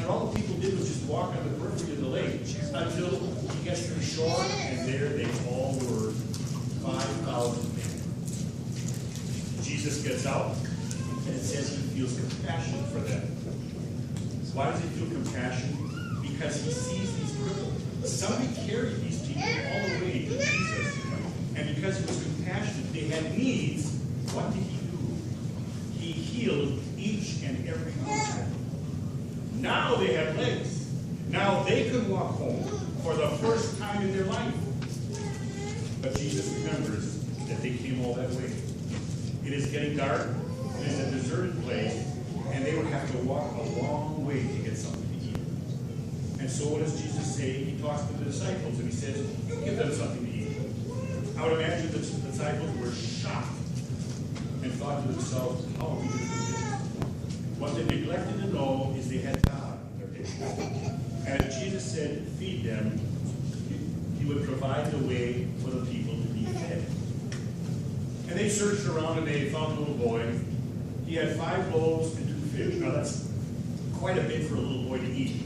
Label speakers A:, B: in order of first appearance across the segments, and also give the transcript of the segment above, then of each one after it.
A: all the people did was just walk on the periphery of the lake until he gets to the shore, and there they all were, 5,000 men. Jesus gets out, and it says he feels compassion for them. Why does he feel compassion? Because he sees these cripples. Somebody carried these people all the way to Jesus. And because he was compassionate, they had needs. What did he do? He healed each and every one of them. Now they have legs. Now they could walk home for the first time in their life. But Jesus remembers that they came all that way. It is getting dark. It is a deserted place. And they would have to walk a long way to get something to eat. And so what does Jesus say? He talks to the disciples and he says, you give them something to eat. I would imagine the disciples were shocked and thought to themselves, how are we going to do this? What they neglected to know is they had God in their day. And if Jesus said, feed them, he would provide the way for the people to be fed. And they searched around and they found a little boy. He had 5 loaves and 2 fish. Now that's quite a bit for a little boy to eat.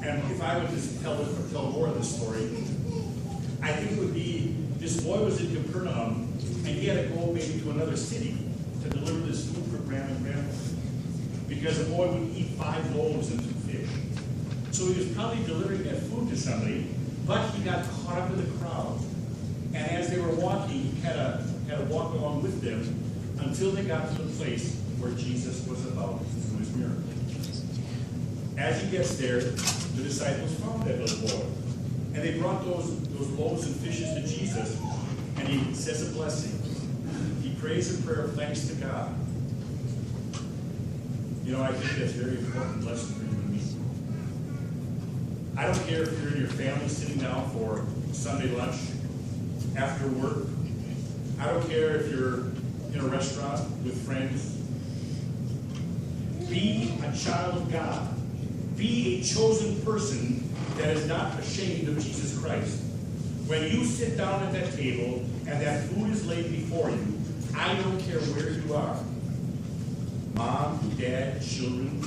A: And if I would just tell more of the story, I think it would be, this boy was in Capernaum, and he had to go maybe to another city to deliver this food for grandma and grandpa. Because the boy would eat 5 loaves and 2 fish. So he was probably delivering that food to somebody, but he got caught up in the crowd. And as they were walking, he had to walk along with them until they got to the place where Jesus was about to do his miracle. As he gets there, the disciples found that little boy. And they brought those loaves and fishes to Jesus, and he says a blessing. He prays a prayer of thanks to God. You know, I think that's a very important lesson for you and me. I don't care if you're in your family sitting down for Sunday lunch after work. I don't care if you're in a restaurant with friends. Be a child of God. Be a chosen person that is not ashamed of Jesus Christ. When you sit down at that table and that food is laid before you, I don't care where you are. Mom, dad, children,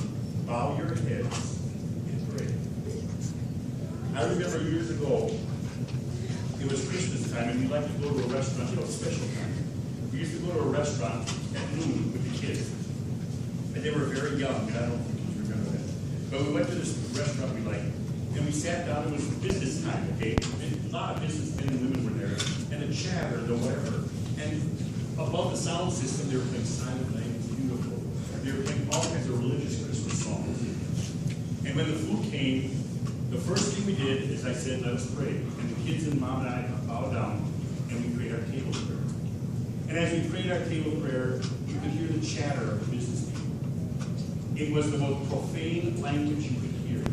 A: bow your heads and pray. I remember years ago, it was Christmas time, and we liked to go to a restaurant, special time. We used to go to a restaurant at noon with the kids. And they were very young, and I don't think you remember that. But we went to this restaurant we liked, and we sat down. It was business time, okay? And a lot of businessmen and women were there, and the chatter, the whatever. And above the sound system, they were playing Silent Night. It was beautiful. They were playing all kinds of religious Christmas songs. And when the food came, the first thing we did is I said, let us pray. And the kids and mom and I bowed down, and we prayed our table prayer. And as we prayed our table prayer, you could hear the chatter of the business people. It was the most profane language you could hear.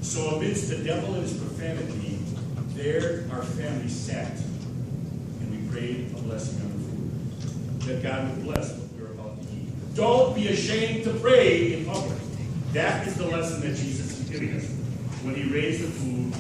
A: So amidst the devil and his profanity, there our family sat, and we prayed a blessing on the food, that God would bless what we were about to eat. Don't be ashamed to pray in public. That is the lesson that Jesus is giving us when he raised the food